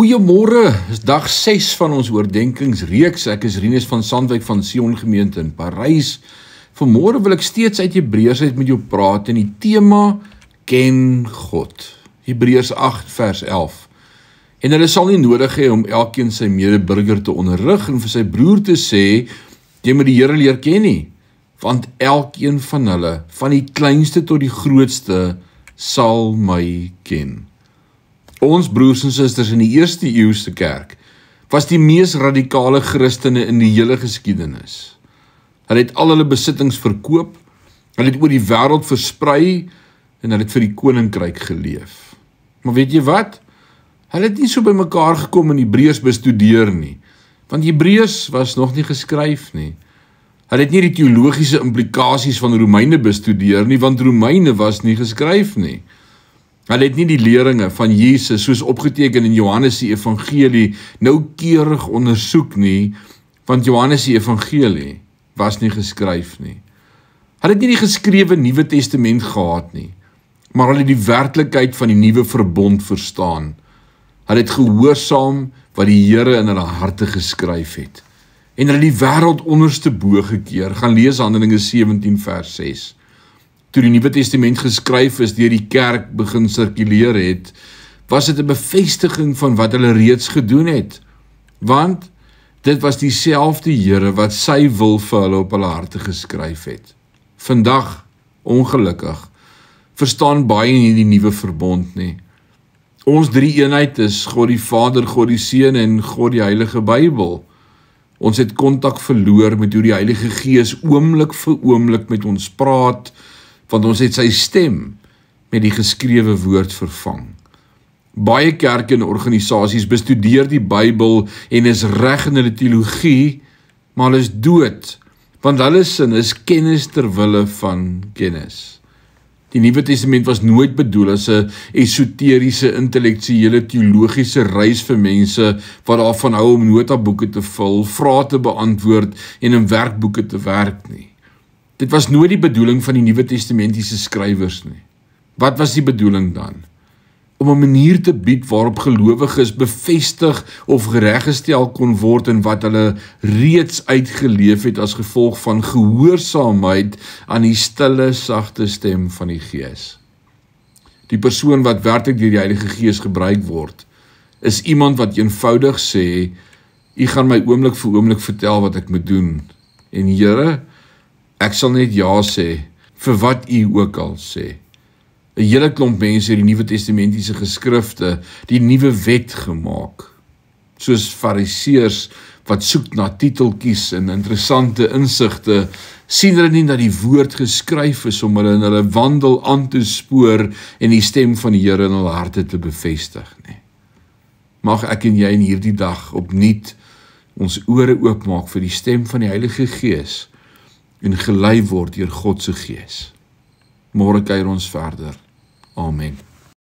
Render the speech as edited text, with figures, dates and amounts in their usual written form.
Goeiemôre, is dag 6 van ons oordenkingsreeks. Ek is Rinus van Sandwyk van Sion Gemeente in Parys. Vanmôre wil ek steeds uit Hebreërs uit met jou praat en die tema ken God. Hebreërs 8 vers 11. En hulle sal nie nodig hê om elkeen sy medeburger te onderrig en vir sy broer te sê, jy moet die Here leer ken nie, want elkeen van hulle, van die kleinste tot die grootste, sal my ken. Ons broers en susters in die eerste eeuse kerk was die mees radikale Christene in die hele geskiedenis. Hulle het al hulle besittings verkoop, hulle het oor die wêreld versprei en hulle het vir die koninkryk geleef. Maar weet jy wat? Hulle het nie so by mekaar gekom en Hebreërs bestudeer nie, want Hebreërs was nog nie geskryf nie. Hulle het nie die teologiese implikasies van Romeine bestudeer nie, want Romeine was nie geskryf nie. Hulle het nie die leringe van Jesus soos opgeteken in Johannes die Evangelie noukeurig ondersoek nie, want Johannes die Evangelie was nie geskryf nie. Hulle het nie die geskrewe Nuwe Testament gehad nie, maar hulle het die werklikheid van die nuwe verbond verstaan. Hulle het gehoorsaam wat die Here in hulle harte geskryf het. En hulle het die wêreld onderste bo gekeer. Gaan lees Handelinge 17 vers 6. Toe die Nuwe Testament geskryf is, deur die kerk begin sirkuleer het, was dit 'n bevestiging van wat hulle reeds gedoen het. Want dit was dieselfde Here wat sy wil vir hulle op hulle harte geskryf het. Vandag, ongelukkig, verstaan baie nie die nuwe verbond nie. Ons drie eenheid is God die Vader, God die Seun en God die Heilige Bybel. Ons het kontak verloor met hoe die Heilige Gees oomblik vir oomblik met ons praat, want ons het sy stem met die geskrewe woord vervang. Baie kerke en organisasies bestudeer die Bybel en is reg in hulle teologie, maar hulle is dood, want hulle sin is kennis ter wille van kennis. Die Nuwe Testament was nooit bedoel as 'n esoteriese, intellektuele, teologiese reis vir mense wat daarvan hou om notaboeke te vul, vrae te beantwoord en in werkboeke te werk nie. Dit was nooit die bedoeling van die Nuwe Testamentiese skrywers nie. Wat was die bedoeling dan? Om 'n manier te bied waarop gelowiges bevestig of gereggestel kon word in wat hulle reeds uitgeleef het as gevolg van gehoorsaamheid aan die stille, sagte stem van die Gees. Die persoon wat werklik deur die Heilige Gees gebruik word, is iemand wat eenvoudig sê, U gaan my oomblik vir oomblik vertel wat ek moet doen. En Here, ek sal net ja sê, vir wat U ook al sê. 'n Hele klomp mense het die Nuwe Testamentiese geskrifte, die nuwe wet gemaak. Soos fariseërs wat soek na titeltjies en interessante insigte, sien hulle nie dat die woord geskryf is om hulle in hulle wandel aan te spoor en die stem van die Here in hulle harte te bevestig nie. Mag ek en jy in hierdie dag opnuut ons ore oopmaak vir die stem van die Heilige Gees en gelei word deur God se Gees. Môre kuier ons verder. Amen.